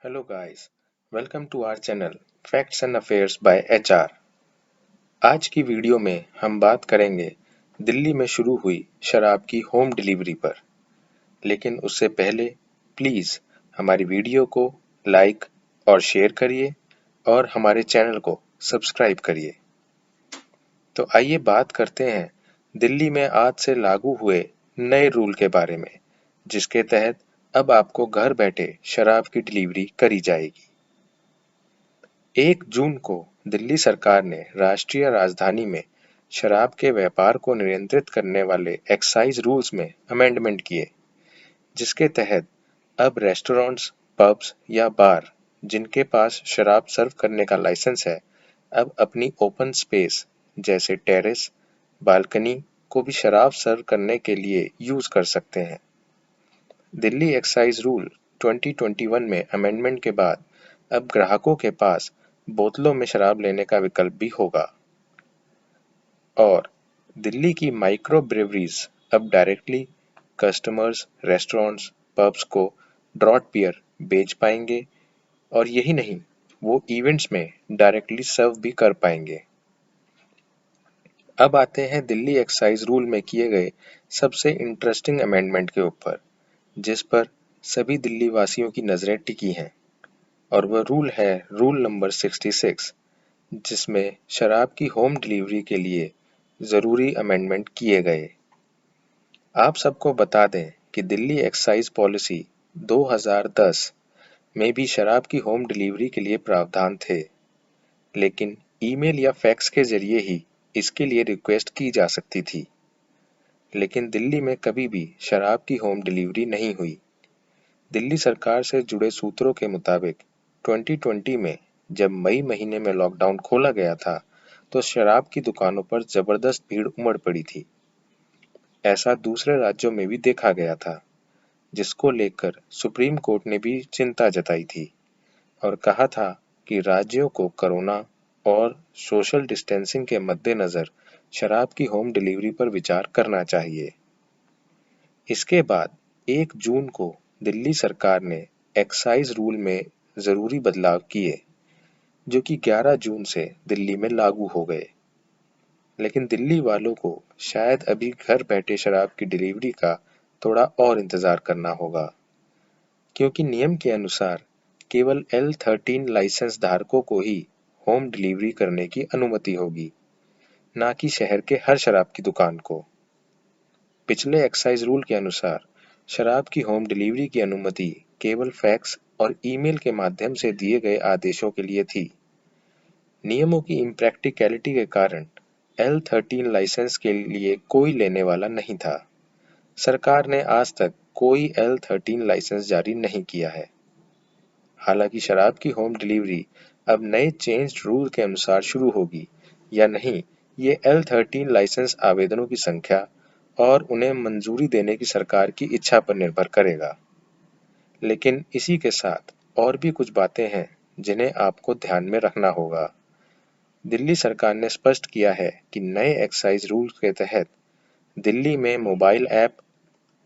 Hello guys, welcome to our channel Facts and Affairs by HR। आज की video में हम बात करेंगे दिल्ली में शुरू हुई शराब की होम डिलीवरी पर। लेकिन उससे पहले प्लीज़ हमारी वीडियो को लाइक और शेयर करिए और हमारे चैनल को सब्सक्राइब करिए। तो आइए बात करते हैं दिल्ली में आज से लागू हुए नए रूल के बारे में, जिसके तहत अब आपको घर बैठे शराब की डिलीवरी करी जाएगी। 1 जून को दिल्ली सरकार ने राष्ट्रीय राजधानी में शराब के व्यापार को नियंत्रित करने वाले एक्साइज रूल्स में अमेंडमेंट किए, जिसके तहत अब रेस्टोरेंट्स, पब्स या बार जिनके पास शराब सर्व करने का लाइसेंस है, अब अपनी ओपन स्पेस जैसे टेरेस, बालकनी को भी शराब सर्व करने के लिए यूज कर सकते हैं। दिल्ली एक्साइज रूल 2021 में अमेंडमेंट के बाद अब ग्राहकों के पास बोतलों में शराब लेने का विकल्प भी होगा और दिल्ली की माइक्रो ब्रेवरीज अब डायरेक्टली कस्टमर्स, रेस्टोरेंट्स, पब्स को ड्रॉट बियर बेच पाएंगे और यही नहीं, वो इवेंट्स में डायरेक्टली सर्व भी कर पाएंगे। अब आते हैं दिल्ली एक्साइज रूल में किए गए सबसे इंटरेस्टिंग अमेंडमेंट के ऊपर, जिस पर सभी दिल्ली वासियों की नजरें टिकी हैं, और वह रूल है रूल नंबर 66, जिसमें शराब की होम डिलीवरी के लिए जरूरी अमेंडमेंट किए गए। आप सबको बता दें कि दिल्ली एक्साइज पॉलिसी 2010 में भी शराब की होम डिलीवरी के लिए प्रावधान थे, लेकिन ईमेल या फैक्स के जरिए ही इसके लिए रिक्वेस्ट की जा सकती थी। लेकिन दिल्ली में कभी भी शराब की होम डिलीवरी नहीं हुई। दिल्ली सरकार से जुड़े सूत्रों के मुताबिक 2020 में जब मई महीने में लॉकडाउन खोला गया था, तो शराब की दुकानों पर जबरदस्त भीड़ उमड़ पड़ी थी। ऐसा दूसरे राज्यों में भी देखा गया था, जिसको लेकर सुप्रीम कोर्ट ने भी चिंता जताई थी और कहा था कि राज्यों को कोरोना और सोशल डिस्टेंसिंग के मद्देनजर शराब की होम डिलीवरी पर विचार करना चाहिए। इसके बाद 1 जून को दिल्ली सरकार ने एक्साइज रूल में जरूरी बदलाव किए, जो कि 11 जून से दिल्ली में लागू हो गए। लेकिन दिल्ली वालों को शायद अभी घर बैठे शराब की डिलीवरी का थोड़ा और इंतजार करना होगा, क्योंकि नियम के अनुसार केवल L13 लाइसेंस धारकों को ही होम डिलीवरी करने की अनुमति होगी, ना कि शहर के हर शराब की दुकान को। पिछले एक्साइज रूल के अनुसार शराब की होम डिलीवरी की अनुमति केवल फैक्स और ईमेल के माध्यम से दिए गए आदेशों के लिए थी। नियमों की इम्प्रैक्टिकलिटी के कारण L13 लाइसेंस के लिए कोई लेने वाला नहीं था। सरकार ने आज तक कोई L13 लाइसेंस जारी नहीं किया है। हालांकि शराब की होम डिलीवरी अब नए चेंज्ड रूल के अनुसार शुरू होगी या नहीं, ये L13 लाइसेंस आवेदनों की संख्या और उन्हें मंजूरी देने की सरकार की इच्छा पर निर्भर करेगा। लेकिन इसी के साथ और भी कुछ बातें हैं जिन्हें आपको ध्यान में रखना होगा। दिल्ली सरकार ने स्पष्ट किया है कि नए एक्साइज रूल के तहत दिल्ली में मोबाइल ऐप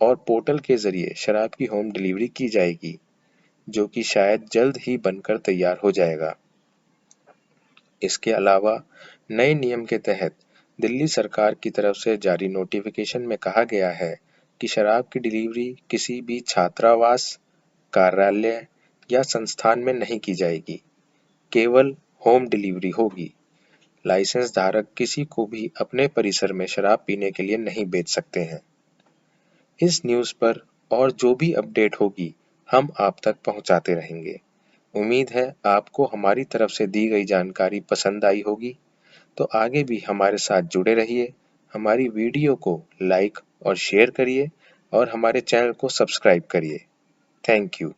और पोर्टल के जरिए शराब की होम डिलीवरी की जाएगी, जो कि शायद जल्द ही बनकर तैयार हो जाएगा। इसके अलावा नए नियम के तहत दिल्ली सरकार की तरफ से जारी नोटिफिकेशन में कहा गया है कि शराब की डिलीवरी किसी भी छात्रावास, कार्यालय या संस्थान में नहीं की जाएगी, केवल होम डिलीवरी होगी। लाइसेंस धारक किसी को भी अपने परिसर में शराब पीने के लिए नहीं बेच सकते हैं। इस न्यूज़ पर और जो भी अपडेट होगी, हम आप तक पहुंचाते रहेंगे। उम्मीद है आपको हमारी तरफ से दी गई जानकारी पसंद आई होगी। तो आगे भी हमारे साथ जुड़े रहिए, हमारी वीडियो को लाइक और शेयर करिए और हमारे चैनल को सब्सक्राइब करिए। Thank you.